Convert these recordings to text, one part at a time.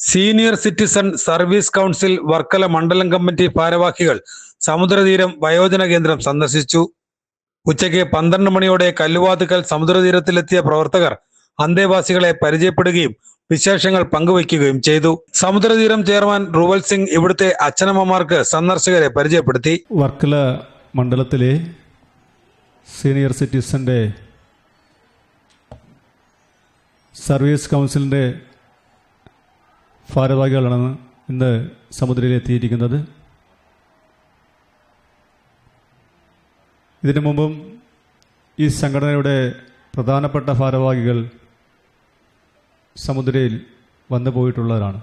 Senior citizen service council Varkala മണ്ഡലം committee ഭാരവാഹികൾ സമുദ്രതീരം വയോജന കേന്ദ്രം സന്ദർശിച്ചു. ഉച്ചയ്ക്ക് 12 മണിയോടെ കല്ലുവാതുക്കൽ സമുദ്രതീരത്തിലെത്തിയ പ്രവർത്തകർ അന്തേവാസികളെ പരിചയപ്പെടുകയും വിശേഷങ്ങൾ പങ്കുവയ്ക്കുകയും ചെയ്തു. സമുദ്രതീരം ചെയർമാൻ റുവൽ സിംഗ് ഇവിടുത്തെ അച്ഛനമ്മമാർക്ക് സന്ദർശകരെ പരിചയപ്പെടുത്തി. വർക്കല മണ്ഡലത്തിലെ സീനിയർ സിറ്റിസന്റെ സർവീസ് കൗൺസിലിൻ്റെ ഭാരവാഹികളാണ് ഇന്ന് സമുദ്രയിലെത്തിയിരിക്കുന്നത്. ഇതിനു മുമ്പും ഈ സംഘടനയുടെ പ്രധാനപ്പെട്ട ഭാരവാഹികൾ സമുദ്രയിൽ വന്നു പോയിട്ടുള്ളവരാണ്.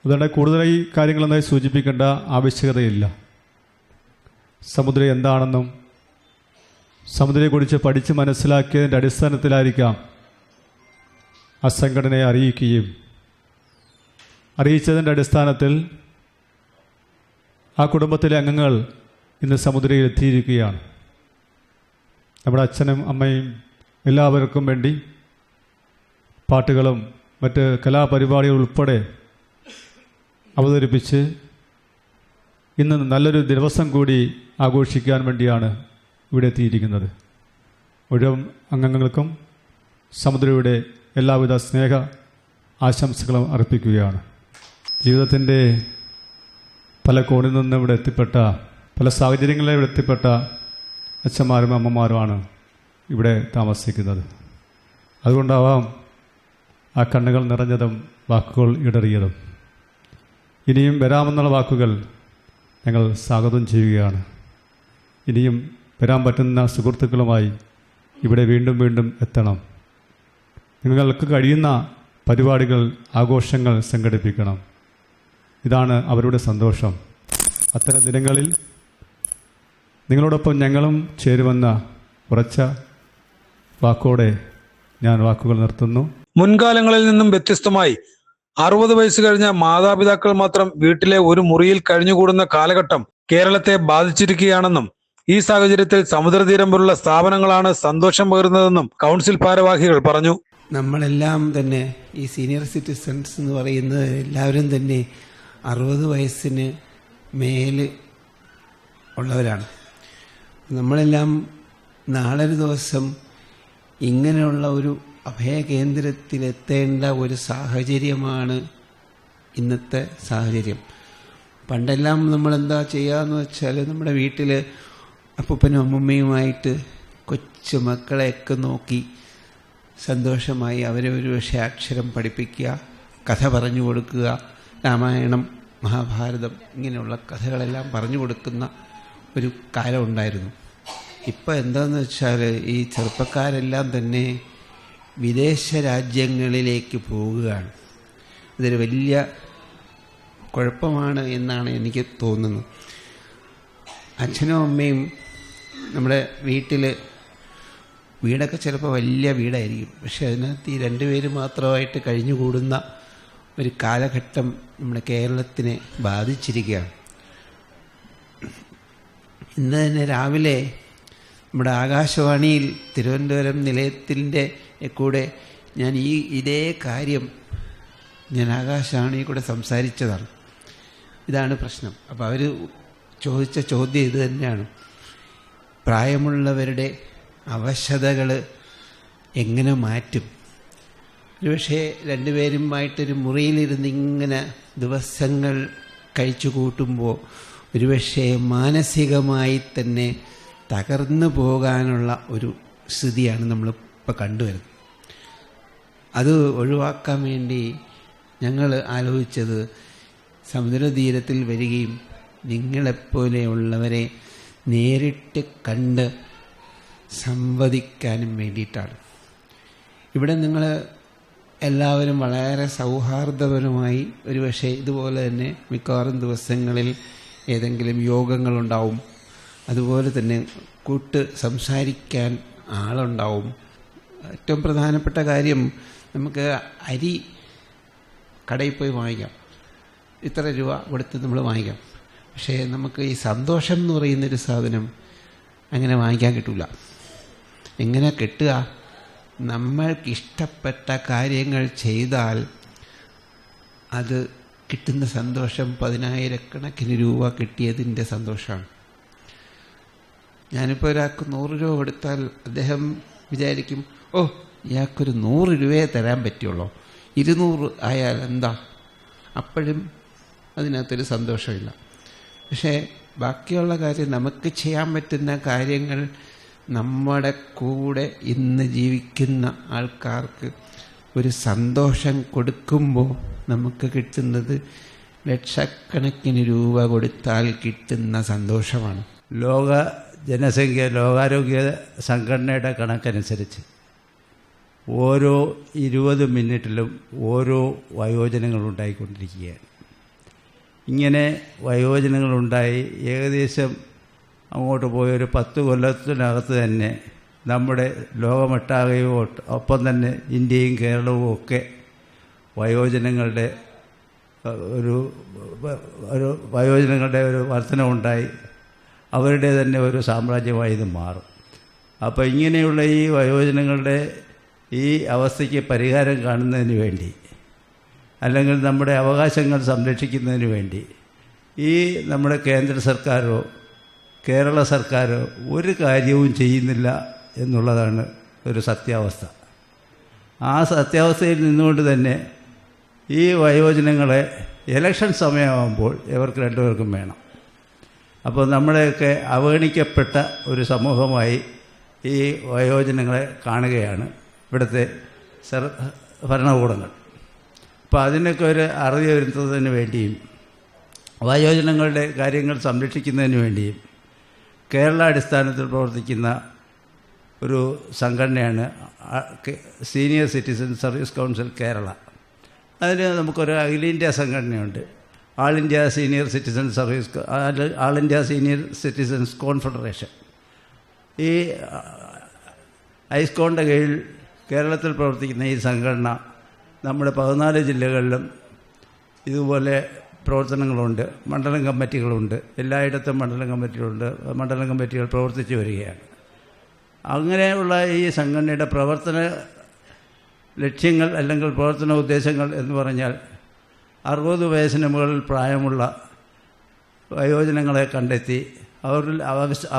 അതുകൊണ്ട് കൂടുതലായി കാര്യങ്ങളൊന്നായി സൂചിപ്പിക്കേണ്ട ആവശ്യകതയില്ല. സമുദ്രം എന്താണെന്നും സമുദ്രത്തെക്കുറിച്ച് പഠിച്ച് മനസ്സിലാക്കിയതിൻ്റെ അടിസ്ഥാനത്തിലായിരിക്കാം ആ സംഘടനയെ അറിയിച്ചതിൻ്റെ അടിസ്ഥാനത്തിൽ ആ കുടുംബത്തിലെ അംഗങ്ങൾ ഇന്ന് സമുദ്രയിൽ എത്തിയിരിക്കുകയാണ്. നമ്മുടെ അച്ഛനും അമ്മയും എല്ലാവർക്കും വേണ്ടി പാട്ടുകളും മറ്റ് കലാപരിപാടികൾ ഉൾപ്പെടെ അവതരിപ്പിച്ച് ഇന്ന് നല്ലൊരു ദിവസം കൂടി ആഘോഷിക്കാൻ വേണ്ടിയാണ് ഇവിടെ എത്തിയിരിക്കുന്നത്. മുഴുവൻ അംഗങ്ങൾക്കും സമുദ്രയുടെ എല്ലാവിധ സ്നേഹ ആശംസകളും അർപ്പിക്കുകയാണ്. ജീവിതത്തിൻ്റെ പല കോണിൽ നിന്ന് ഇവിടെ എത്തിപ്പെട്ട, പല സാഹചര്യങ്ങളിൽ ഇവിടെ എത്തിപ്പെട്ട അച്ഛന്മാരും അമ്മമാരുമാണ് ഇവിടെ താമസിക്കുന്നത്. അതുകൊണ്ടാവാം ആ കണ്ണുകൾ നിറഞ്ഞതും വാക്കുകൾ ഇടറിയതും. ഇനിയും വരാമെന്നുള്ള വാക്കുകൾ ഞങ്ങൾ സ്വാഗതം ചെയ്യുകയാണ്. ഇനിയും വരാൻ പറ്റുന്ന സുഹൃത്തുക്കളുമായി ഇവിടെ വീണ്ടും വീണ്ടും എത്തണം. നിങ്ങൾക്ക് കഴിയുന്ന പരിപാടികൾ, ആഘോഷങ്ങൾ സംഘടിപ്പിക്കണം. ഇതാണ് അവരുടെ സന്തോഷം. അത്തരം ദിനങ്ങളിൽ നിങ്ങളോടൊപ്പം ഞങ്ങളും ചേരുമെന്ന ഉറച്ച വാക്കോടെ ഞാൻ വാക്കുകൾ നിർത്തുന്നു. മുൻകാലങ്ങളിൽ നിന്നും വ്യത്യസ്തമായി 60 വയസ്സ് കഴിഞ്ഞ മാതാപിതാക്കൾ മാത്രം വീട്ടിലെ ഒരു മുറിയിൽ കഴിഞ്ഞുകൂടുന്ന കാലഘട്ടം കേരളത്തെ ബാധിച്ചിരിക്കുകയാണെന്നും ഈ സാഹചര്യത്തിൽ സമുദ്രതീരം പോലുള്ള സ്ഥാപനങ്ങളാണ് സന്തോഷം പകരുന്നതെന്നും കൗൺസിൽ ഭാരവാഹികൾ പറഞ്ഞു. നമ്മളെല്ലാം തന്നെ ഈ സീനിയർ സിറ്റിസൺസ് എന്ന് പറയുന്നത് എല്ലാവരും തന്നെ 60 വയസ്സിന് മേൽ ഉള്ളവരാണ്. നമ്മളെല്ലാം നാളെ ഒരു ദിവസം ഇങ്ങനെയുള്ള ഒരു അഭയകേന്ദ്രത്തിലെത്തേണ്ട ഒരു സാഹചര്യമാണ് ഇന്നത്തെ സാഹചര്യം. പണ്ടെല്ലാം നമ്മളെന്താ ചെയ്യാന്ന് വെച്ചാൽ നമ്മുടെ വീട്ടിൽ അപ്പൂപ്പനും അമ്മൂമ്മയുമായിട്ട് കൊച്ചു മക്കളെയൊക്കെ നോക്കി സന്തോഷമായി അവരെ ഒരു പക്ഷേ അക്ഷരം പഠിപ്പിക്കുക, കഥ പറഞ്ഞു കൊടുക്കുക, രാമായണം മഹാഭാരതം ഇങ്ങനെയുള്ള കഥകളെല്ലാം പറഞ്ഞു കൊടുക്കുന്ന ഒരു കാലം ഉണ്ടായിരുന്നു. ഇപ്പോൾ എന്താണെന്ന് വെച്ചാൽ ഈ ചെറുപ്പക്കാരെല്ലാം തന്നെ വിദേശ രാജ്യങ്ങളിലേക്ക് പോവുകയാണ്. ഇതൊരു വലിയ കുഴപ്പമാണ് എന്നാണ് എനിക്ക് തോന്നുന്നത്. അച്ഛനും അമ്മയും നമ്മുടെ വീടൊക്കെ ചിലപ്പോൾ വലിയ വീടായിരിക്കും, പക്ഷെ അതിനകത്ത് ഈ 2 പേര് മാത്രമായിട്ട് കഴിഞ്ഞുകൂടുന്ന ഒരു കാലഘട്ടം നമ്മുടെ കേരളത്തിനെ ബാധിച്ചിരിക്കുകയാണ്. ഇന്ന് തന്നെ രാവിലെ നമ്മുടെ ആകാശവാണിയിൽ തിരുവനന്തപുരം നിലയത്തിൻ്റെ കൂടെ ഞാൻ ഇതേ കാര്യം ഞാൻ ആകാശവാണിയിൽ കൂടെ സംസാരിച്ചതാണ്. ഇതാണ് പ്രശ്നം. അപ്പോൾ അവർ ചോദിച്ച ചോദ്യം ഇത് തന്നെയാണ്. പ്രായമുള്ളവരുടെ അവശതകൾ എങ്ങനെ മാറ്റും? ഒരുപക്ഷെ 2 പേരുമായിട്ടൊരു മുറിയിലിരുന്ന് ഇങ്ങനെ ദിവസങ്ങൾ കഴിച്ചു കൂട്ടുമ്പോൾ ഒരുപക്ഷെ മാനസികമായി തന്നെ തകർന്നു പോകാനുള്ള ഒരു സ്ഥിതിയാണ് നമ്മളിപ്പോൾ കണ്ടുവരുന്നത്. അത് ഒഴിവാക്കാൻ വേണ്ടി ഞങ്ങൾ ആലോചിച്ചത് സമുദ്രതീരത്തിൽ വരികയും നിങ്ങളെപ്പോലെയുള്ളവരെ നേരിട്ട് കണ്ട് സംവദിക്കാനും വേണ്ടിയിട്ടാണ്. ഇവിടെ നിങ്ങൾ എല്ലാവരും വളരെ സൗഹാർദ്ദപരമായി ഒരുപക്ഷെ ഇതുപോലെ തന്നെ മിക്കവാറും ദിവസങ്ങളിൽ ഏതെങ്കിലും യോഗങ്ങളുണ്ടാവും. അതുപോലെ തന്നെ സംസാരിക്കാൻ ആളുണ്ടാവും. ഏറ്റവും പ്രധാനപ്പെട്ട കാര്യം, നമുക്ക് അരി കടയിൽ പോയി വാങ്ങിക്കാം, ഇത്ര രൂപ കൊടുത്ത് നമ്മൾ വാങ്ങിക്കാം. പക്ഷേ നമുക്ക് ഈ സന്തോഷം എന്ന് പറയുന്നൊരു സാധനം അങ്ങനെ വാങ്ങിക്കാൻ കിട്ടില്ല. എങ്ങനെ കിട്ടുക? നമ്മൾക്കിഷ്ടപ്പെട്ട കാര്യങ്ങൾ ചെയ്താൽ അത് കിട്ടുന്ന സന്തോഷം 10,000-കണക്കിന് രൂപ കിട്ടിയതിൻ്റെ സന്തോഷമാണ്. ഞാനിപ്പോൾ ഒരാൾക്ക് 100 രൂപ കൊടുത്താൽ അദ്ദേഹം വിചാരിക്കും, ഓ ഇയാൾക്കൊരു 100 രൂപയെ തരാൻ പറ്റുള്ളൂ, 200 ആയാൽ എന്താ? അപ്പോഴും അതിനകത്തൊരു സന്തോഷമില്ല. പക്ഷേ ബാക്കിയുള്ള കാര്യം, നമുക്ക് ചെയ്യാൻ പറ്റുന്ന കാര്യങ്ങൾ നമ്മുടെ കൂടെ ഇന്ന് ജീവിക്കുന്ന ആൾക്കാർക്ക് ഒരു സന്തോഷം കൊടുക്കുമ്പോൾ നമുക്ക് കിട്ടുന്നത് ലക്ഷക്കണക്കിന് രൂപ കൊടുത്താൽ കിട്ടുന്ന സന്തോഷമാണ്. ലോകാരോഗ്യ സംഘടനയുടെ കണക്കനുസരിച്ച് ഓരോ 20 മിനിറ്റിലും ഓരോ വയോജനങ്ങളുണ്ടായിക്കൊണ്ടിരിക്കുകയാണ്. ഇങ്ങനെ വയോജനങ്ങളുണ്ടായി ഏകദേശം അങ്ങോട്ട് പോയൊരു 10 കൊല്ലത്തിനകത്ത് തന്നെ നമ്മുടെ ലോകമൊട്ടാകെയും ഒപ്പം തന്നെ ഇന്ത്യയും കേരളവും ഒക്കെ വയോജനങ്ങളുടെ ഒരു വർധനവുണ്ടായി. അവരുടെ തന്നെ ഒരു സാമ്രാജ്യമായി ഇത് മാറും. അപ്പോൾ ഇങ്ങനെയുള്ള ഈ വയോജനങ്ങളുടെ ഈ അവസ്ഥയ്ക്ക് പരിഹാരം കാണുന്നതിന് വേണ്ടി, അല്ലെങ്കിൽ നമ്മുടെ അവകാശങ്ങൾ സംരക്ഷിക്കുന്നതിന് വേണ്ടി ഈ നമ്മുടെ കേന്ദ്ര സർക്കാരോ കേരള സർക്കാരോ ഒരു കാര്യവും ചെയ്യുന്നില്ല എന്നുള്ളതാണ് ഒരു സത്യാവസ്ഥ. ആ സത്യാവസ്ഥയിൽ നിന്നുകൊണ്ട് തന്നെ ഈ വയോജനങ്ങളെ ഇലക്ഷൻ സമയമാകുമ്പോൾ ഇവർക്ക് രണ്ടുപേർക്കും വേണം. അപ്പോൾ നമ്മളെയൊക്കെ അവഗണിക്കപ്പെട്ട ഒരു സമൂഹമായി ഈ വയോജനങ്ങളെ കാണുകയാണ് ഇവിടുത്തെ ഭരണകൂടങ്ങൾ. അപ്പോൾ അതിനൊക്കെ ഒരു അറുതി വരുത്തുന്നതിന് വേണ്ടിയും വയോജനങ്ങളുടെ കാര്യങ്ങൾ സംരക്ഷിക്കുന്നതിന് വേണ്ടിയും കേരള അടിസ്ഥാനത്തിൽ പ്രവർത്തിക്കുന്ന ഒരു സംഘടനയാണ് senior citizen service council Kerala. അതിന് നമുക്കൊരു അഖിലേന്ത്യാ സംഘടനയുണ്ട്, ആൾ ഇന്ത്യ സീനിയർ സിറ്റിസൺസ് കോൺഫെഡറേഷൻ. ഈ ഐസ്കോണിൻ്റെ കീഴിൽ കേരളത്തിൽ പ്രവർത്തിക്കുന്ന ഈ സംഘടന നമ്മുടെ 14 ജില്ലകളിലും ഇതുപോലെ പ്രവർത്തനങ്ങളുണ്ട്, മണ്ഡലം കമ്മിറ്റികളുണ്ട്, എല്ലായിടത്തും മണ്ഡലം കമ്മിറ്റികൾ പ്രവർത്തിച്ചു വരികയാണ്. അങ്ങനെയുള്ള ഈ സംഘടനയുടെ പ്രവർത്തന ലക്ഷ്യങ്ങൾ അല്ലെങ്കിൽ പ്രവർത്തന ഉദ്ദേശങ്ങൾ എന്ന് പറഞ്ഞാൽ 60 വയസ്സിന് മുകളിൽ പ്രായമുള്ള വയോജനങ്ങളെ കണ്ടെത്തി, അവരിൽ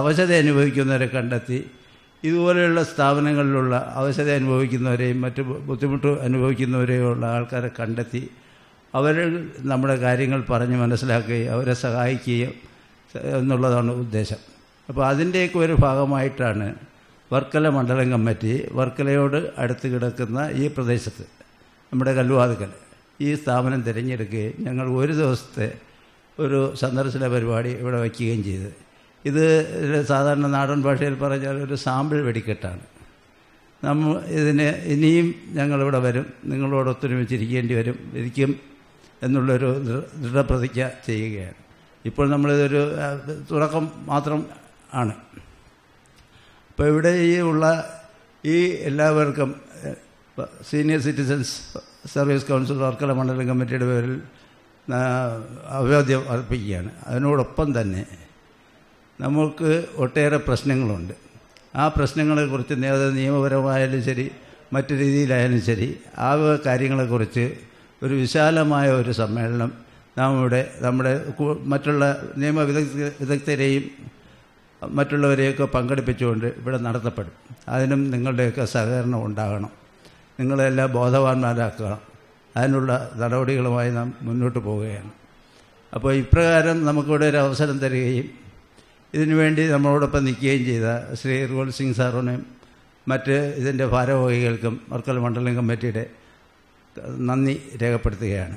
അവശത അനുഭവിക്കുന്നവരെ കണ്ടെത്തി, ഇതുപോലെയുള്ള സ്ഥാപനങ്ങളിലുള്ള അവശത അനുഭവിക്കുന്നവരെയും മറ്റ് ബുദ്ധിമുട്ട് അനുഭവിക്കുന്നവരെയും ഉള്ള ആൾക്കാരെ കണ്ടെത്തി അവരിൽ നമ്മുടെ കാര്യങ്ങൾ പറഞ്ഞ് മനസ്സിലാക്കുകയും അവരെ സഹായിക്കുകയും എന്നുള്ളതാണ് ഉദ്ദേശം. അപ്പോൾ അതിൻ്റെയൊക്കെ ഒരു ഭാഗമായിട്ടാണ് വർക്കല മണ്ഡലം കമ്മിറ്റി വർക്കലയോട് അടുത്ത് കിടക്കുന്ന ഈ പ്രദേശത്ത് നമ്മുടെ കല്ലുവാതുക്കൽ ഈ സ്ഥാപനം തിരഞ്ഞെടുക്കുകയും ഞങ്ങൾ ഒരു ദിവസത്തെ ഒരു സന്ദർശന പരിപാടി ഇവിടെ വയ്ക്കുകയും ചെയ്ത്. ഇത് സാധാരണ നാടൻ ഭാഷയിൽ പറഞ്ഞാൽ ഒരു സാമ്പിൾ വെടിക്കെട്ടാണ്. ഇതിന് ഇനിയും ഞങ്ങളിവിടെ വരും, നിങ്ങളോടൊത്തൊരുമിച്ചിരിക്കേണ്ടി ഇരിക്കും എന്നുള്ളൊരു ദൃഢപ്രതിജ്ഞ ചെയ്യുകയാണ്. ഇപ്പോൾ നമ്മളിതൊരു തുടക്കം മാത്രം ആണ്. അപ്പോൾ ഇവിടെ ഈ എല്ലാവർക്കും senior citizens service council Varkala മണ്ഡലം കമ്മിറ്റിയുടെ പേരിൽ അഭിവാദ്യം അർപ്പിക്കുകയാണ്. അതിനോടൊപ്പം തന്നെ നമുക്ക് ഒട്ടേറെ പ്രശ്നങ്ങളുണ്ട്. ആ പ്രശ്നങ്ങളെക്കുറിച്ച് നിയമപരമായാലും ശരി മറ്റു രീതിയിലായാലും ശരി ആ കാര്യങ്ങളെക്കുറിച്ച് ഒരു വിശാലമായ ഒരു സമ്മേളനം നാം ഇവിടെ നമ്മുടെ മറ്റുള്ള വിദഗ്ധരെയും മറ്റുള്ളവരെയൊക്കെ പങ്കെടുപ്പിച്ചുകൊണ്ട് ഇവിടെ നടത്തപ്പെടും. അതിനും നിങ്ങളുടെയൊക്കെ സഹകരണം ഉണ്ടാകണം. നിങ്ങളെല്ലാം ബോധവാന്മാരാക്കണം. അതിനുള്ള നടപടികളുമായി നാം മുന്നോട്ട് പോവുകയാണ്. അപ്പോൾ ഇപ്രകാരം നമുക്കിവിടെ ഒരു അവസരം തരികയും ഇതിനുവേണ്ടി നമ്മളോടൊപ്പം നിൽക്കുകയും ചെയ്ത ശ്രീ റോൾ സിംഗ് സാറിനും മറ്റ് ഇതിൻ്റെ ഭാരവാഹികൾക്കും വർക്കല മണ്ഡലം കമ്മിറ്റിയുടെ നന്ദി രേഖപ്പെടുത്തുകയാണ്.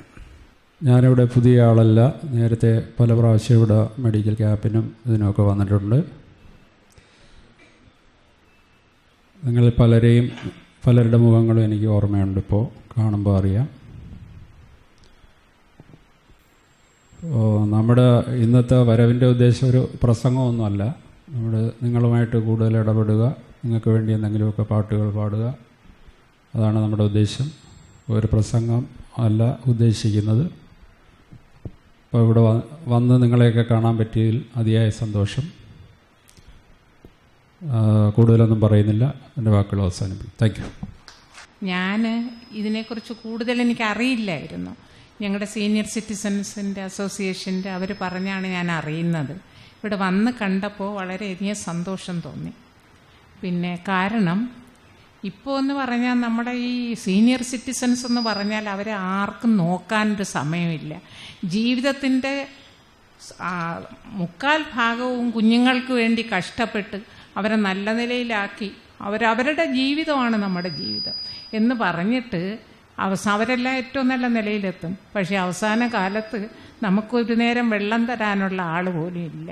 ഞാനിവിടെ പുതിയ ആളല്ല, നേരത്തെ പല പ്രാവശ്യം ഇവിടെ മെഡിക്കൽ ക്യാമ്പിനും ഇതിനൊക്കെ വന്നിട്ടുണ്ട്. നിങ്ങൾ പലരുടെ മുഖങ്ങളും എനിക്ക് ഓർമ്മയുണ്ട്, ഇപ്പോൾ കാണുമ്പോൾ അറിയാം. നമ്മുടെ ഇന്നത്തെ വരവിൻ്റെ ഉദ്ദേശം ഒരു പ്രസംഗമൊന്നുമല്ല. നിങ്ങളുമായിട്ട് കൂടുതൽ ഇടപെടുക, നിങ്ങൾക്ക് വേണ്ടി എന്തെങ്കിലുമൊക്കെ പാട്ടുകൾ പാടുക, അതാണ് നമ്മുടെ ഉദ്ദേശം. ഒരു പ്രസംഗം അല്ല ഉദ്ദേശിക്കുന്നത്. അപ്പോൾ ഇവിടെ വന്ന് നിങ്ങളെയൊക്കെ കാണാൻ പറ്റിയതിൽ അതിയായ സന്തോഷം. കൂടുതലൊന്നും പറയുന്നില്ല, എൻ്റെ വാക്കുകൾ അവസാനിപ്പിക്കും. Thank you. ഞാൻ ഇതിനെക്കുറിച്ച് കൂടുതൽ എനിക്ക് അറിയില്ലായിരുന്നു. ഞങ്ങളുടെ സീനിയർ സിറ്റിസൺസിൻ്റെ അസോസിയേഷൻ്റെ അവർ പറഞ്ഞാണ് ഞാൻ അറിയുന്നത്. ഇവിടെ വന്ന് കണ്ടപ്പോൾ വളരെയധികം സന്തോഷം തോന്നി. പിന്നെ കാരണം ഇപ്പോൾ എന്ന് പറഞ്ഞാൽ നമ്മുടെ ഈ സീനിയർ സിറ്റിസൺസ് എന്ന് പറഞ്ഞാൽ അവരെ ആർക്കും നോക്കാനൊരു സമയമില്ല. ജീവിതത്തിൻ്റെ 3/4 ഭാഗവും കുഞ്ഞുങ്ങൾക്ക് വേണ്ടി കഷ്ടപ്പെട്ട് അവരെ നല്ല നിലയിലാക്കി അവരവരുടെ ജീവിതമാണ് നമ്മുടെ ജീവിതം എന്ന് പറഞ്ഞിട്ട് അവരെല്ലാം ഏറ്റവും നല്ല നിലയിലെത്തും. പക്ഷേ അവസാന കാലത്ത് നമുക്കൊരു നേരം വെള്ളം തരാനുള്ള ആൾ പോലും ഇല്ല.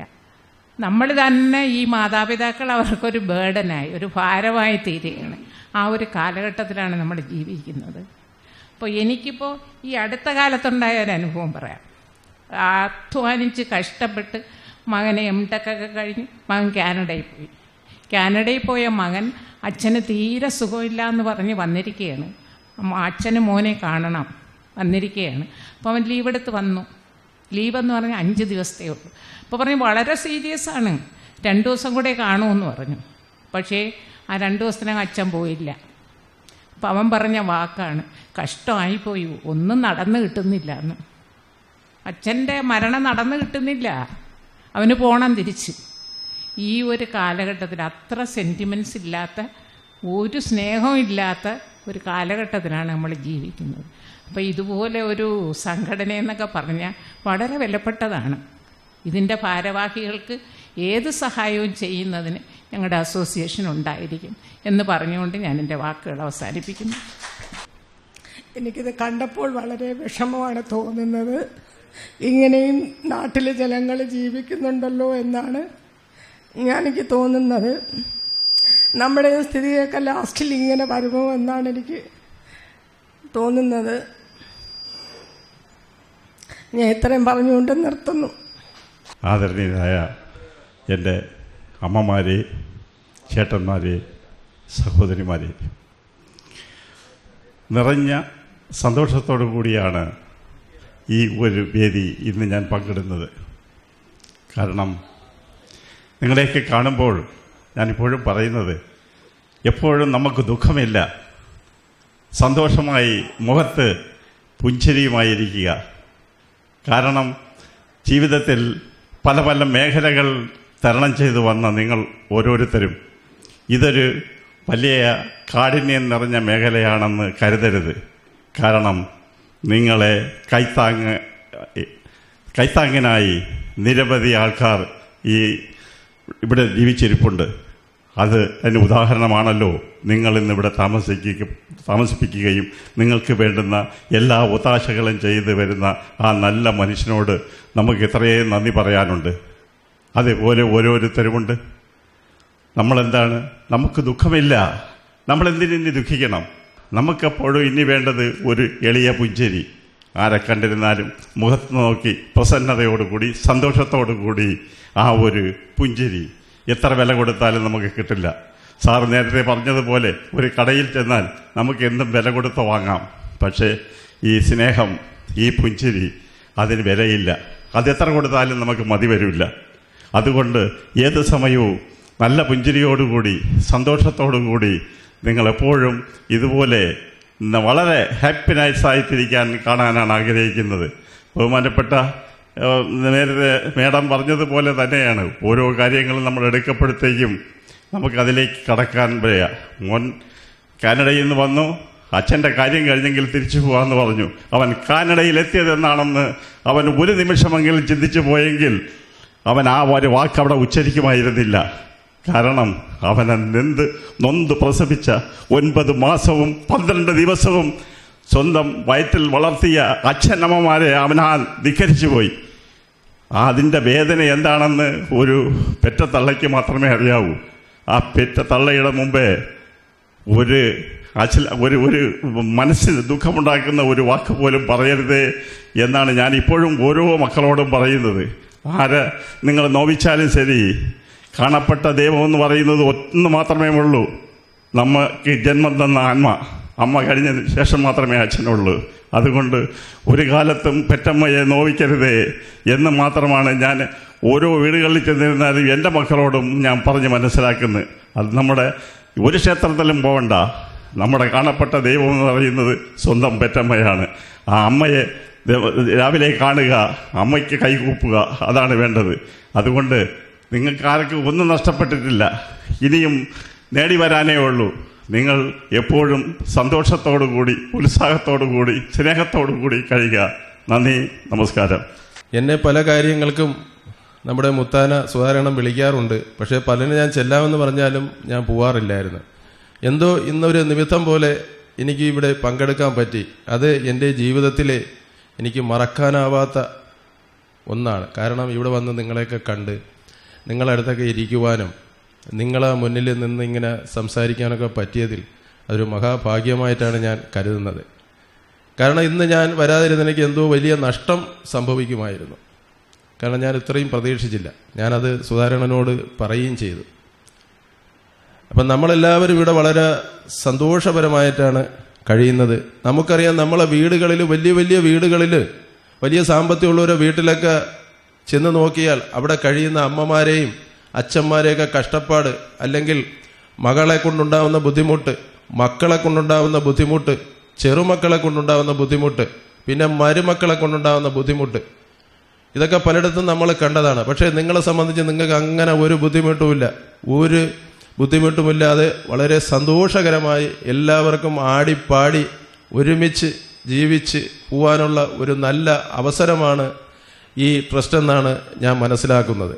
നമ്മൾ തന്നെ ഈ മാതാപിതാക്കൾ അവർക്കൊരു ബേർഡനായി, ഒരു ഭാരമായി തീരുകയാണ്. ആ ഒരു കാലഘട്ടത്തിലാണ് നമ്മൾ ജീവിക്കുന്നത്. അപ്പോൾ എനിക്കിപ്പോൾ ഈ അടുത്ത കാലത്തുണ്ടായ ഒരു അനുഭവം പറയാം. അധ്വാനിച്ച് കഷ്ടപ്പെട്ട് മകനെ M.Tech ഒക്കെ കഴിഞ്ഞ് മകൻ കാനഡയിൽ പോയ മകൻ അച്ഛന് തീരെ സുഖമില്ല എന്ന് പറഞ്ഞ് വന്നിരിക്കുകയാണ്. അച്ഛന് മോനെ കാണണം വന്നിരിക്കുകയാണ്. അപ്പോൾ അവൻ ലീവ് എടുത്ത് വന്നു. ലീവെന്ന് പറഞ്ഞാൽ 5 ദിവസത്തേ ഉള്ളൂ. അപ്പോൾ പറഞ്ഞു വളരെ സീരിയസ് ആണ്, 2 ദിവസം കൂടെ കാണുമെന്ന് പറഞ്ഞു. പക്ഷേ ആ 2 ദിവസത്തിനകം അച്ഛൻ പോയില്ല. അപ്പം അവൻ പറഞ്ഞ വാക്കാണ്, കഷ്ടമായിപ്പോയി, ഒന്നും നടന്നു കിട്ടുന്നില്ല എന്ന്. അച്ഛൻ്റെ മരണം നടന്നു കിട്ടുന്നില്ല, അവന് പോകണം തിരിച്ച്. ഈ ഒരു കാലഘട്ടത്തിൽ അത്ര സെൻറ്റിമെൻറ്റ്സ് ഇല്ലാത്ത, ഒരു സ്നേഹവും ഇല്ലാത്ത ഒരു കാലഘട്ടത്തിലാണ് നമ്മൾ ജീവിക്കുന്നത്. അപ്പോൾ ഇതുപോലെ ഒരു സംഘടനയെന്നൊക്കെ പറഞ്ഞാൽ വളരെ വിലപ്പെട്ടതാണ്. ഇതിൻ്റെ ഭാരവാഹികൾക്ക് ഏത് സഹായവും ചെയ്യുന്നതിന് ഞങ്ങളുടെ അസോസിയേഷൻ ഉണ്ടായിരിക്കും എന്ന് പറഞ്ഞുകൊണ്ട് ഞാൻ എൻ്റെ വാക്കുകൾ അവസാനിപ്പിക്കുന്നു. എനിക്കിത് കണ്ടപ്പോൾ വളരെ വിഷമമാണ് തോന്നുന്നത്. ഇങ്ങനെയും നാട്ടിലെ ജനങ്ങൾ ജീവിക്കുന്നുണ്ടല്ലോ എന്നാണ് എനിക്ക് തോന്നുന്നത്. നമ്മുടെ സ്ഥിതിയൊക്കെ ലാസ്റ്റിൽ ഇങ്ങനെ വരുമോ എന്നാണ് എനിക്ക് തോന്നുന്നത്. ഞാൻ ഇത്രയും പറഞ്ഞുകൊണ്ട് നിർത്തുന്നു. ആദരണീയരായ എൻ്റെ അമ്മമാരെ, ചേട്ടന്മാരെ, സഹോദരിമാരെ, നിറഞ്ഞ സന്തോഷത്തോടു കൂടിയാണ് ഈ ഒരു വേദി ഇന്ന് ഞാൻ പങ്കിടുന്നത്. കാരണം നിങ്ങളെയൊക്കെ കാണുമ്പോൾ ഞാനിപ്പോഴും പറയുന്നത്, എപ്പോഴും നമുക്ക് ദുഃഖമില്ല, സന്തോഷമായി മുഖത്ത് പുഞ്ചിരിയുമായിരിക്കുക. കാരണം ജീവിതത്തിൽ പല പല മേഖലകൾ തരണം ചെയ്തു വന്ന നിങ്ങൾ ഓരോരുത്തരും ഇതൊരു വലിയ കാഠിന്യം നിറഞ്ഞ മേഖലയാണെന്ന് കരുതരുത്. കാരണം നിങ്ങളെ കൈത്താങ്ങിനായി നിരവധി ആൾക്കാർ ഇവിടെ ജീവിച്ചിരിപ്പുണ്ട്. അതിന് ഉദാഹരണമാണല്ലോ നിങ്ങൾ ഇന്നിവിടെ താമസിപ്പിക്കുകയും നിങ്ങൾക്ക് വേണ്ടുന്ന എല്ലാ ഒത്താശകളും ചെയ്തു വരുന്ന ആ നല്ല മനുഷ്യനോട് നമുക്ക് എത്രയും നന്ദി പറയാനുണ്ട്. അതേപോലെ ഓരോരുത്തരുമുണ്ട്. നമ്മളെന്താണ്, നമുക്ക് ദുഃഖമില്ല, നമ്മളെന്തിനി ദുഃഖിക്കണം? നമുക്കെപ്പോഴും ഇനി വേണ്ടത് ഒരു എളിയ പുഞ്ചിരി. ആരെ കണ്ടിരുന്നാലും മുഖത്ത് നോക്കി പ്രസന്നതയോടുകൂടി സന്തോഷത്തോടുകൂടി ആ ഒരു പുഞ്ചിരി എത്ര വില കൊടുത്താലും നമുക്ക് കിട്ടില്ല. സാർ നേരത്തെ പറഞ്ഞതുപോലെ ഒരു കടയിൽ ചെന്നാൽ നമുക്ക് എന്തും വില കൊടുത്ത് വാങ്ങാം. പക്ഷേ ഈ സ്നേഹം, ഈ പുഞ്ചിരി, അതിന് വിലയില്ല. അതെത്ര കൊടുത്താലും നമുക്ക് മതി വരില്ല. അതുകൊണ്ട് ഏത് സമയവും നല്ല പുഞ്ചിരിയോടുകൂടി സന്തോഷത്തോടുകൂടി നിങ്ങളെപ്പോഴും ഇതുപോലെ വളരെ ഹാപ്പി നൈറ്റ്സായിട്ടിരിക്കാൻ കാണാനാണ് ആഗ്രഹിക്കുന്നത്. ബഹുമാനപ്പെട്ട നേരത്തെ മേഡം പറഞ്ഞതുപോലെ തന്നെയാണ്, ഓരോ കാര്യങ്ങളും നമ്മൾ എടുക്കപ്പെടുത്തേക്കും നമുക്കതിലേക്ക് കടക്കാൻ വയ്യ. മോൻ കാനഡയിൽ നിന്ന് വന്നു, അച്ഛൻ്റെ കാര്യം കഴിഞ്ഞെങ്കിൽ തിരിച്ചു പോകാമെന്ന് പറഞ്ഞു. അവൻ കാനഡയിൽ എത്തിയതെന്നാണെന്ന് അവൻ ഒരു നിമിഷമെങ്കിലും ചിന്തിച്ചു പോയെങ്കിൽ അവൻ ആ ഒരു വാക്ക് അവിടെ ഉച്ചരിക്കുമായിരുന്നില്ല. കാരണം അവനെ നൊന്ത് പ്രസവിച്ച 9 മാസവും 12 ദിവസവും സ്വന്തം വയറ്റിൽ വളർത്തിയ അച്ഛനമ്മമാരെ അവനാ ധിക്കരിച്ചു പോയി. അതിൻ്റെ വേദന എന്താണെന്ന് ഒരു പെറ്റ തള്ളയ്ക്ക് മാത്രമേ അറിയാവൂ. ആ പെറ്റ തള്ളയുടെ മുമ്പേ ഒരു മനസ്സിന് ദുഃഖമുണ്ടാക്കുന്ന ഒരു വാക്ക് പോലും പറയരുതേ എന്നാണ് ഞാൻ ഇപ്പോഴും ഓരോ മക്കളോടും പറയുന്നത്. ആരെ നിങ്ങൾ നോവിച്ചാലും ശരി, കാണപ്പെട്ട ദൈവമെന്ന് പറയുന്നത് ഒന്ന് മാത്രമേ ഉള്ളൂ, നമുക്ക് ജന്മം തന്ന അമ്മ കഴിഞ്ഞതിന് ശേഷം മാത്രമേ അച്ഛനുള്ളൂ. അതുകൊണ്ട് ഒരു കാലത്തും പെറ്റമ്മയെ നോവിക്കരുതേ എന്ന് മാത്രമാണ് ഞാൻ ഓരോ വീടുകളിൽ ചെന്നിരുന്നാലും എൻ്റെ മക്കളോടും ഞാൻ പറഞ്ഞ് മനസ്സിലാക്കുന്നത്. അത് നമ്മുടെ ഒരു ക്ഷേത്രത്തിലും പോകണ്ട, നമ്മുടെ കാണപ്പെട്ട ദൈവം എന്ന് പറയുന്നത് സ്വന്തം പെറ്റമ്മയാണ്. ആ അമ്മയെ രാവിലെ കാണുക, അമ്മയ്ക്ക് കൈകൂപ്പുക, അതാണ് വേണ്ടത്. അതുകൊണ്ട് നിങ്ങൾക്ക് ആർക്കും ഒന്നും നഷ്ടപ്പെട്ടിട്ടില്ല, ഇനിയും നേടി വരാനേ ഉള്ളൂ. നിങ്ങൾ എപ്പോഴും സന്തോഷത്തോടു കൂടി, ഉത്സാഹത്തോടു കൂടി, സ്നേഹത്തോടു കൂടി കഴിയുക. നന്ദി, നമസ്കാരം. എന്നെ പല കാര്യങ്ങൾക്കും നമ്മുടെ മുത്താന സുധാകരണം വിളിക്കാറുണ്ട്. പക്ഷേ പലരും ഞാൻ ചെല്ലാമെന്ന് പറഞ്ഞാലും ഞാൻ പോവാറില്ലായിരുന്നു. എന്തോ ഇന്നൊരു നിമിത്തം പോലെ എനിക്ക് ഇവിടെ പങ്കെടുക്കാൻ പറ്റി. അത് എൻ്റെ ജീവിതത്തിലെ എനിക്ക് മറക്കാനാവാത്ത ഒന്നാണ്. കാരണം ഇവിടെ വന്ന് നിങ്ങളെയൊക്കെ കണ്ട് നിങ്ങളുടെ അടുത്തൊക്കെ ഇരിക്കുവാനും നിങ്ങളെ മുന്നിൽ നിന്ന് ഇങ്ങനെ സംസാരിക്കാനൊക്കെ പറ്റിയതിൽ അതൊരു മഹാഭാഗ്യമായിട്ടാണ് ഞാൻ കരുതുന്നത്. കാരണം ഇന്ന് ഞാൻ വരാതിരുന്നെനിക്ക് എന്തോ വലിയ നഷ്ടം സംഭവിക്കുമായിരുന്നു. കാരണം ഞാൻ ഇത്രയും പ്രതീക്ഷിച്ചില്ല. ഞാനത് സുധാകരനോട് പറയുകയും ചെയ്തു. അപ്പം നമ്മളെല്ലാവരും ഇവിടെ വളരെ സന്തോഷപരമായിട്ടാണ് കഴിയുന്നത്. നമുക്കറിയാം, നമ്മളെ വീടുകളിൽ, വലിയ വലിയ വീടുകളിൽ, വലിയ സാമ്പത്തികമുള്ളവരുടെ വീട്ടിലൊക്കെ ചെന്ന് നോക്കിയാൽ അവിടെ കഴിയുന്ന അമ്മമാരെയും അച്ഛന്മാരെയൊക്കെ കഷ്ടപ്പാട്, അല്ലെങ്കിൽ മകളെ കൊണ്ടുണ്ടാവുന്ന ബുദ്ധിമുട്ട്, മക്കളെ കൊണ്ടുണ്ടാവുന്ന ബുദ്ധിമുട്ട്, ചെറുമക്കളെ കൊണ്ടുണ്ടാവുന്ന ബുദ്ധിമുട്ട്, പിന്നെ മരുമക്കളെ കൊണ്ടുണ്ടാവുന്ന ബുദ്ധിമുട്ട്, ഇതൊക്കെ പലയിടത്തും നമ്മൾ കണ്ടതാണ്. പക്ഷേ നിങ്ങളെ സംബന്ധിച്ച് നിങ്ങൾക്ക് അങ്ങനെ ഒരു ബുദ്ധിമുട്ടുമില്ല. ഒരു ബുദ്ധിമുട്ടുമില്ലാതെ വളരെ സന്തോഷകരമായി എല്ലാവർക്കും ആടിപ്പാടി ഒരുമിച്ച് ജീവിച്ച് പോവാനുള്ള ഒരു നല്ല അവസരമാണ് ഈ ട്രസ്റ്റ് എന്നാണ് ഞാൻ മനസ്സിലാക്കുന്നത്.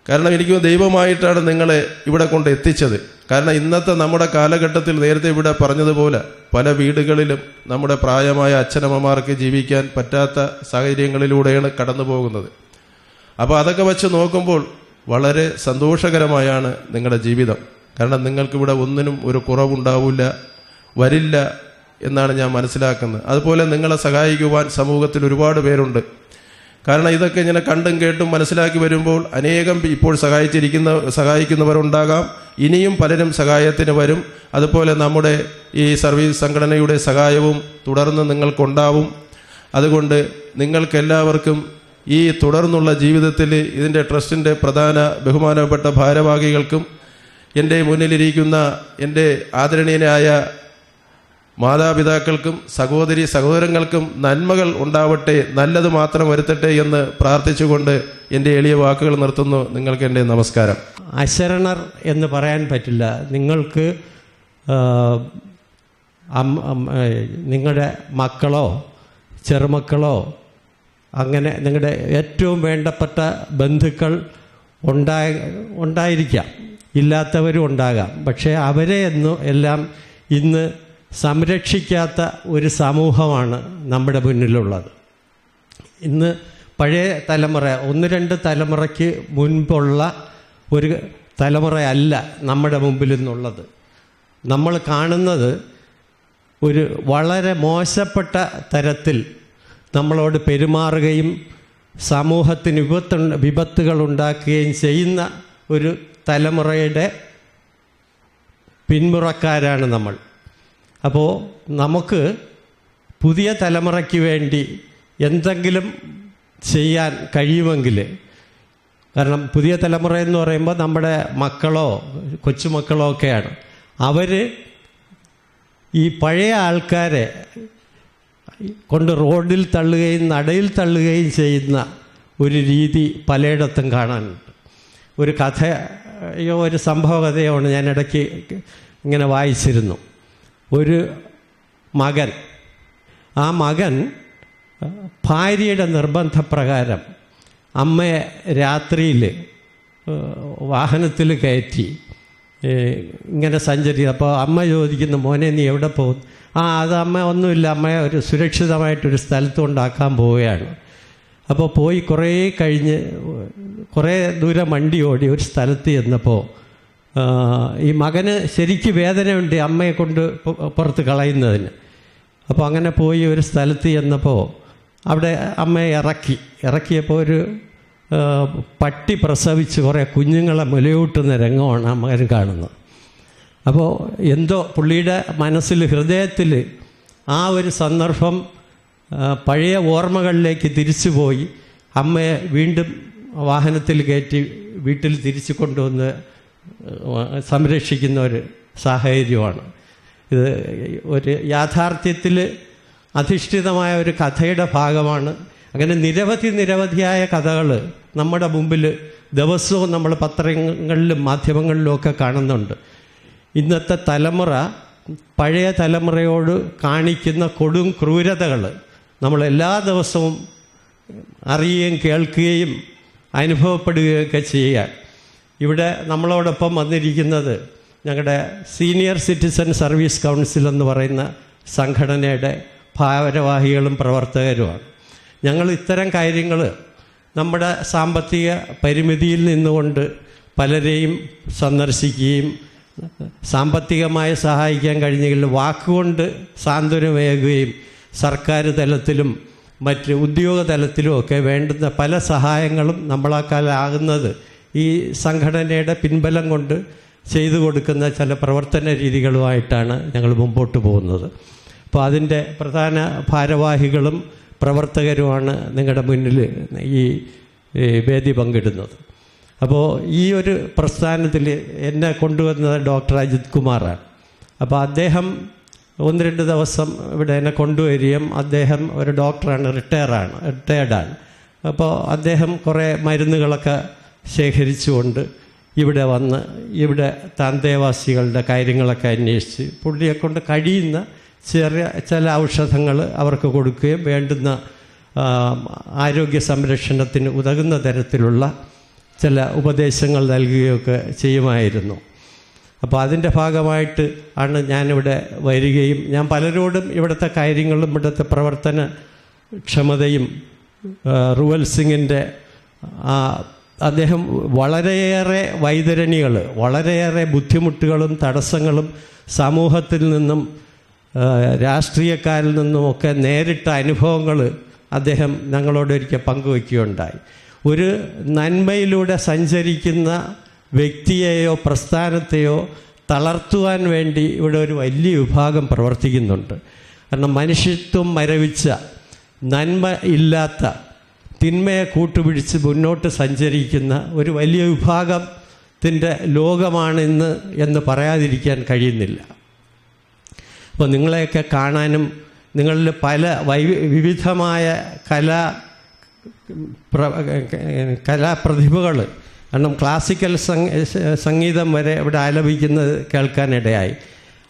കാരണം എനിക്ക് ദൈവമായിട്ടാണ് നിങ്ങളെ ഇവിടെ കൊണ്ട് എത്തിച്ചത്. കാരണം ഇന്നത്തെ നമ്മുടെ കാലഘട്ടത്തിൽ നേരത്തെ ഇവിടെ പറഞ്ഞതുപോലെ പല വീടുകളിലും നമ്മുടെ പ്രായമായ അച്ഛനമ്മമാർക്ക് ജീവിക്കാൻ പറ്റാത്ത സാഹചര്യങ്ങളിലൂടെയാണ് കടന്നു പോകുന്നത്. അപ്പോൾ അതൊക്കെ വെച്ച് നോക്കുമ്പോൾ വളരെ സന്തോഷകരമായാണ് നിങ്ങളുടെ ജീവിതം. കാരണം നിങ്ങൾക്കിവിടെ ഒന്നിനും ഒരു കുറവുണ്ടാവില്ല, വരില്ല എന്നാണ് ഞാൻ മനസ്സിലാക്കുന്നത്. അതുപോലെ നിങ്ങളെ സഹായിക്കുവാൻ സമൂഹത്തിൽ ഒരുപാട് പേരുണ്ട്. കാരണം ഇതൊക്കെ ഇങ്ങനെ കണ്ടും കേട്ടും മനസ്സിലാക്കി വരുമ്പോൾ അനേകം ഇപ്പോൾ സഹായിക്കുന്നവരുണ്ടാകാം, ഇനിയും പലരും സഹായത്തിന് വരും. അതുപോലെ നമ്മുടെ ഈ സർവീസ് സംഘടനയുടെ സഹായവും തുടർന്ന് നിങ്ങൾക്കുണ്ടാവും. അതുകൊണ്ട് നിങ്ങൾക്കെല്ലാവർക്കും ഈ തുടർന്നുള്ള ജീവിതത്തിൽ ഇതിൻ്റെ ട്രസ്റ്റിൻ്റെ പ്രധാന ബഹുമാനപ്പെട്ട ഭാരവാഹികൾക്കും എൻ്റെ മുന്നിലിരിക്കുന്ന എൻ്റെ ആദരണീയനായ മാതാപിതാക്കൾക്കും സഹോദരങ്ങൾക്കും നന്മകൾ ഉണ്ടാവട്ടെ, നല്ലത് മാത്രം വരുത്തട്ടെ എന്ന് പ്രാർത്ഥിച്ചുകൊണ്ട് എൻ്റെ എളിയ വാക്കുകൾ നിർത്തുന്നു. നിങ്ങൾക്ക് എൻ്റെ നമസ്കാരം. അശരണർ എന്ന് പറയാൻ പറ്റില്ല. നിങ്ങൾക്ക് നിങ്ങളുടെ മക്കളോ ചെറുമക്കളോ അങ്ങനെ നിങ്ങളുടെ ഏറ്റവും വേണ്ടപ്പെട്ട ബന്ധുക്കൾ ഉണ്ടായിരിക്കാം, ഇല്ലാത്തവരും ഉണ്ടാകാം. പക്ഷേ അവരെ എല്ലാം ഇന്ന് സംരക്ഷിക്കാത്ത ഒരു സമൂഹമാണ് നമ്മുടെ മുന്നിലുള്ളത്. ഇന്ന് പഴയ തലമുറ, 1-2 തലമുറയ്ക്ക് മുൻപുള്ള ഒരു തലമുറയല്ല നമ്മുടെ മുമ്പിൽ നിന്നുള്ളത്. നമ്മൾ കാണുന്നത് ഒരു വളരെ മോശപ്പെട്ട തരത്തിൽ നമ്മളോട് പെരുമാറുകയും സമൂഹത്തിന് വിപത്തുകൾ ഉണ്ടാക്കുകയും ചെയ്യുന്ന ഒരു തലമുറയുടെ പിന്മുറക്കാരാണ് നമ്മൾ. അപ്പോൾ നമുക്ക് പുതിയ തലമുറയ്ക്ക് വേണ്ടി എന്തെങ്കിലും ചെയ്യാൻ കഴിയുമെങ്കിൽ, കാരണം പുതിയ തലമുറ എന്ന് പറയുമ്പോൾ നമ്മുടെ മക്കളോ കൊച്ചുമക്കളോ ഒക്കെയാണ്, അവർ ഈ പഴയ ആൾക്കാരെ കൊണ്ട് റോഡിൽ തള്ളുകയും നടയിൽ തള്ളുകയും ചെയ്യുന്ന ഒരു രീതി പലയിടത്തും കാണാനുണ്ട്. ഒരു കഥയോ ഒരു സംഭവകഥയാണ് ഞാൻ ഇടയ്ക്ക് ഇങ്ങനെ വായിച്ചിരുന്നു. ഒരു മകൻ, ആ മകൻ ഭാര്യയുടെ നിർബന്ധപ്രകാരം അമ്മയെ രാത്രിയിൽ വാഹനത്തിൽ കയറ്റി ഇങ്ങനെ അപ്പോൾ അമ്മ ചോദിക്കുന്നു, മോനെ നീ എവിടെ പോകും? അത് അമ്മ ഒന്നുമില്ല, അമ്മയെ ഒരു സുരക്ഷിതമായിട്ടൊരു സ്ഥലത്ത് കൊണ്ടാക്കാൻ പോവുകയാണ്. അപ്പോൾ പോയി കുറേ ദൂരം വണ്ടി ഓടി ഒരു സ്ഥലത്ത് ചെന്നപ്പോൾ ഈ മകന് ശരിക്ക് വേദനയുണ്ട് അമ്മയെ കൊണ്ട് പുറത്ത് കളയുന്നതിന്. അപ്പോൾ അങ്ങനെ പോയി ഒരു സ്ഥലത്ത് ചെന്നപ്പോൾ അവിടെ അമ്മയെ ഇറക്കിയപ്പോൾ ഒരു പട്ടി പ്രസവിച്ച് കുറേ കുഞ്ഞുങ്ങളെ മുലയൂട്ടുന്ന രംഗമാണ് ആ മകൻ കാണുന്നത്. അപ്പോൾ എന്തോ പുള്ളിയുടെ മനസ്സിൽ, ഹൃദയത്തിൽ ആ ഒരു സന്ദർഭം പഴയ ഓർമ്മകളിലേക്ക് തിരിച്ചുപോയി അമ്മയെ വീണ്ടും വാഹനത്തിൽ കയറ്റി വീട്ടിൽ തിരിച്ചു കൊണ്ടുവന്ന് സംരക്ഷിക്കുന്ന ഒരു സാഹചര്യമാണ് ഇത്. ഒരു യാഥാർത്ഥ്യത്തിൽ അധിഷ്ഠിതമായ ഒരു കഥയുടെ ഭാഗമാണ്. അങ്ങനെ നിരവധിയായ കഥകൾ നമ്മുടെ മുമ്പിൽ ദിവസവും നമ്മൾ പത്രങ്ങളിലും മാധ്യമങ്ങളിലും ഒക്കെ കാണുന്നുണ്ട്. ഇന്നത്തെ തലമുറ പഴയ തലമുറയോട് കാണിക്കുന്ന കൊടും ക്രൂരതകൾ നമ്മൾ എല്ലാ ദിവസവും അറിയുകയും കേൾക്കുകയും അനുഭവപ്പെടുകയൊക്കെ ചെയ്യുക. ഇവിടെ നമ്മളോടൊപ്പം വന്നിരിക്കുന്നത് ഞങ്ങളുടെ സീനിയർ സിറ്റിസൺ സർവീസ് കൗൺസിൽ എന്ന് പറയുന്ന സംഘടനയുടെ ഭാരവാഹികളും പ്രവർത്തകരുമാണ്. ഞങ്ങൾ ഇത്തരം കാര്യങ്ങൾ നമ്മുടെ സാമ്പത്തിക പരിമിതിയിൽ നിന്നുകൊണ്ട് പലരെയും സന്ദർശിക്കുകയും സാമ്പത്തികമായി സഹായിക്കാൻ കഴിഞ്ഞെങ്കിൽ വാക്കുകൊണ്ട് സാന്ത്വനമേകുകയും സർക്കാർ തലത്തിലും മറ്റ് ഉദ്യോഗ തലത്തിലും ഒക്കെ വേണ്ടുന്ന പല സഹായങ്ങളും നമ്മളാക്കാലാകുന്നത് ഈ സംഘടനയുടെ പിൻബലം കൊണ്ട് ചെയ്തു കൊടുക്കുന്ന ചില പ്രവർത്തന രീതികളുമായിട്ടാണ് ഞങ്ങൾ മുമ്പോട്ട് പോകുന്നത്. അപ്പോൾ അതിൻ്റെ പ്രധാന ഭാരവാഹികളും പ്രവർത്തകരുമാണ് നിങ്ങളുടെ മുന്നിൽ ഈ വേദി പങ്കിടുന്നത്. അപ്പോൾ ഈ ഒരു പ്രസ്ഥാനത്തിൽ എന്നെ കൊണ്ടുവന്നത് ഡോക്ടർ അജിത് കുമാറാണ്. അപ്പോൾ അദ്ദേഹം 1-2 ദിവസം ഇവിടെ എന്നെ കൊണ്ടുവരികയും അദ്ദേഹം ഒരു ഡോക്ടറാണ്, റിട്ടയർഡാണ്. അപ്പോൾ അദ്ദേഹം കുറേ മരുന്നുകളൊക്കെ ശേഖരിച്ചുകൊണ്ട് ഇവിടെ വന്ന് ഇവിടെ അന്തേവാസികളുടെ കാര്യങ്ങളൊക്കെ അന്വേഷിച്ച് പുള്ളിയെക്കൊണ്ട് കഴിയുന്ന ചില ഔഷധങ്ങൾ അവർക്ക് കൊടുക്കുകയും വേണ്ടുന്ന ആരോഗ്യ സംരക്ഷണത്തിന് ഉതകുന്ന തരത്തിലുള്ള ചില ഉപദേശങ്ങൾ നൽകുകയൊക്കെ ചെയ്യുമായിരുന്നു. അപ്പോൾ അതിൻ്റെ ഭാഗമായിട്ട് ആണ് ഞാനിവിടെ വരികയും ഞാൻ പലരോടും ഇവിടുത്തെ കാര്യങ്ങളും ഇവിടുത്തെ പ്രവർത്തന ക്ഷമതയും റുവൽ സിംഗിൻ്റെ അദ്ദേഹം വളരെയേറെ വൈതരണികൾ, വളരെയേറെ ബുദ്ധിമുട്ടുകളും തടസ്സങ്ങളും സമൂഹത്തിൽ നിന്നും രാഷ്ട്രീയക്കാരിൽ നിന്നുമൊക്കെ നേരിട്ട അനുഭവങ്ങൾ അദ്ദേഹം ഞങ്ങളോടൊരിക്കൽ പങ്കുവയ്ക്കുകയുണ്ടായി. ഒരു നന്മയിലൂടെ സഞ്ചരിക്കുന്ന വ്യക്തിയെയോ പ്രസ്ഥാനത്തെയോ തളർത്തുവാൻ വേണ്ടി ഇവിടെ ഒരു വലിയ വിഭാഗം പ്രവർത്തിക്കുന്നുണ്ട്. കാരണം മനുഷ്യത്വം മരവിച്ച, നന്മ ഇല്ലാത്ത, തിന്മയെ കൂട്ടുപിടിച്ച് മുന്നോട്ട് സഞ്ചരിക്കുന്ന ഒരു വലിയ വിഭാഗത്തിൻ്റെ ലോകമാണിന്ന് എന്ന് പറയാതിരിക്കാൻ കഴിയുന്നില്ല. അപ്പോൾ നിങ്ങളെയൊക്കെ കാണാനും നിങ്ങളിൽ പല വിവിധമായ കലാപ്രതിഭകൾ, കാരണം ക്ലാസിക്കൽ സംഗീതം വരെ ഇവിടെ ആലപിക്കുന്നത് കേൾക്കാനിടയായി.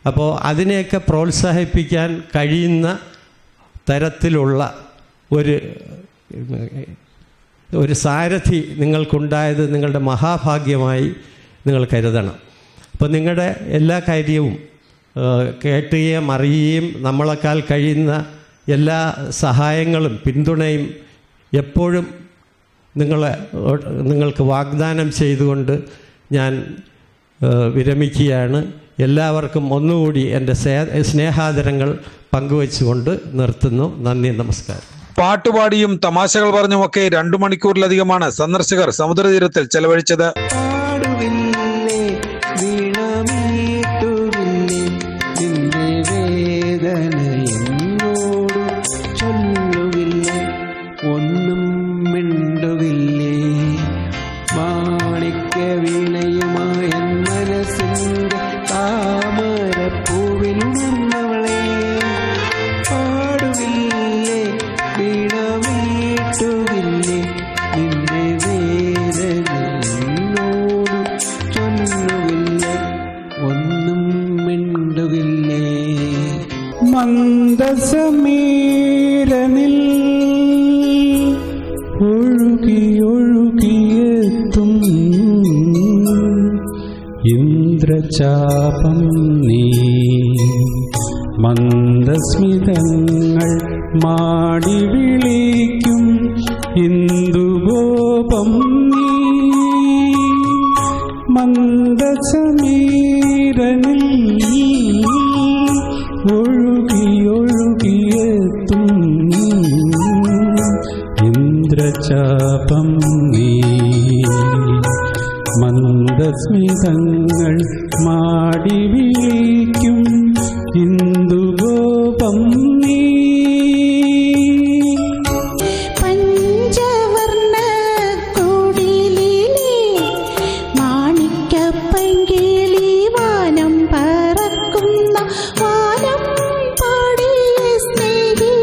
അപ്പോൾ അതിനെയൊക്കെ പ്രോത്സാഹിപ്പിക്കാൻ കഴിയുന്ന തരത്തിലുള്ള ഒരു സാരഥി നിങ്ങൾക്കുണ്ടായത് നിങ്ങളുടെ മഹാഭാഗ്യമായി നിങ്ങൾ കരുതണം. അപ്പോൾ നിങ്ങളുടെ എല്ലാ കാര്യവും കേട്ടുകയും അറിയുകയും നമ്മളെക്കാൾ കഴിയുന്ന എല്ലാ സഹായങ്ങളും പിന്തുണയും എപ്പോഴും നിങ്ങൾക്ക് വാഗ്ദാനം ചെയ്തുകൊണ്ട് ഞാൻ വിരമിക്കുകയാണ്. എല്ലാവർക്കും ഒന്നുകൂടി എൻ്റെ സ്നേഹാദരങ്ങൾ പങ്കുവച്ചുകൊണ്ട് നിർത്തുന്നു. നന്ദി, നമസ്കാരം. പാട്ടുപാടിയും തമാശകൾ പറഞ്ഞുമൊക്കെ 2 മണിക്കൂറിലധികമാണ് സന്ദർശകർ സമുദ്രതീരത്തിൽ ചെലവഴിച്ചത്. മന്ദസമീരനിൽ ഒഴുകിയെത്തും ഇന്ദ്രചാപം നീ, മന്ദസ്മിതങ്ങൾ മാടി വിളിക്കും ഇന്ദുഗോപം നീ, മന്ദസമീരനിൽ ഒഴുകിയെത്തും ഇന്ദ്രചാപം നീ, മന്ദസ്മിതങ്ങൾ മാടി വിളിക്കും ഇന്ദുഗോപം നീ. വാനം പറക്കുന്ന വാനം പാടിയ സ്നേഹി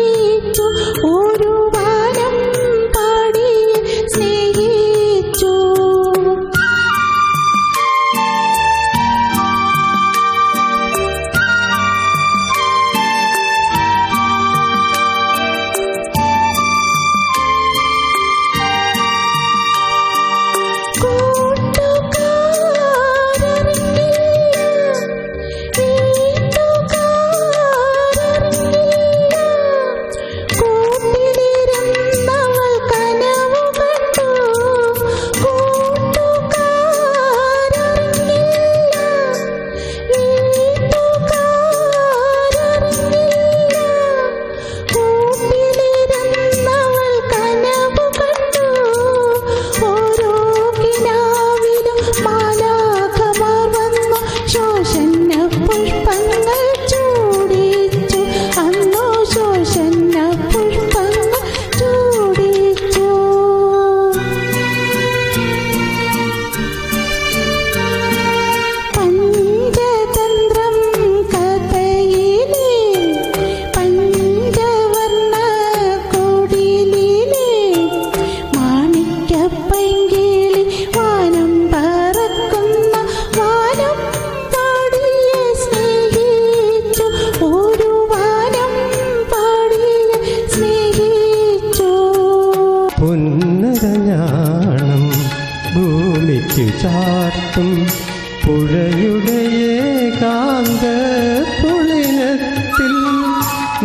ചാർത്തും പുഴയുടെ ഏകാന്ത പുളിനത്തിൽ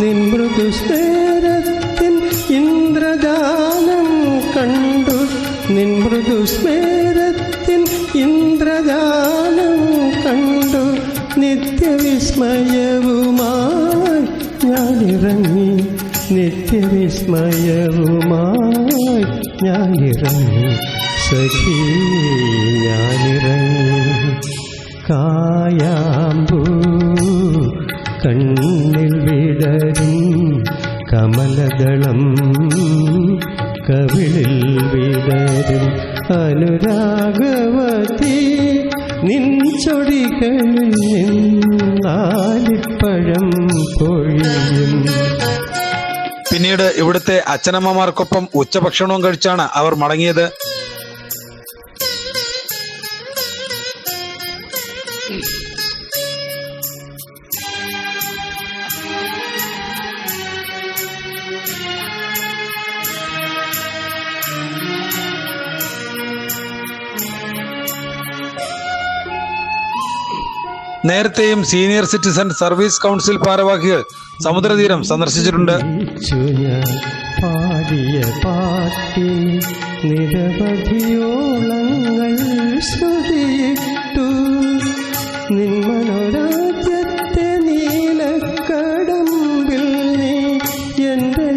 നിൻ മൃദുസ്മേരത്തിൻ ഇന്ദ്രജാലം കണ്ടു, നിൻ മൃദുസ്മേരത്തിൻ ഇന്ദ്രജാലം കണ്ടു. നിത്യവിസ്മയവുമായി ഞാനിറങ്ങി, നിത്യവിസ്മയവുമായി ഞാനിറങ്ങി, സഖി ഞാനിറങ്ങി. കായാമ്പൂ കണ്ണിൽ വിടരും കമലദളം കവിളിൽ വിടരും അനുരാഗവതി നിൻ ചൊടികളിൽ നിന്നാലിപ്പഴം പൊഴിയും. പിന്നീട് ഇവിടുത്തെ അച്ഛനമ്മമാർക്കൊപ്പം ഉച്ചഭക്ഷണവും കഴിച്ചാണ് അവർ മടങ്ങിയത്. നേരത്തെയും സീനിയർ സിറ്റിസൺ സർവീസ് കൗൺസിൽ ഭാരവാഹികൾ സമുദ്രതീരം സന്ദർശിച്ചിട്ടുണ്ട്. പാടിയ പാട്ടിന് നിരവധിയോളങ്ങൾ ശ്രുതിയിട്ടു, നിന്മനോരാജ്യത്തെ നീലക്കടമ്പിൽ നീ എൻ്റെ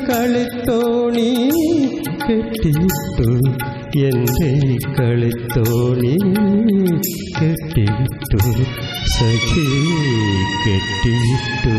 കളിത്തോണി കെട്ടിയിട്ടു, എൻ്റെ കളിത്തോണി കെട്ടിയിട്ടു, സഖി കെട്ടിയിട്ടു.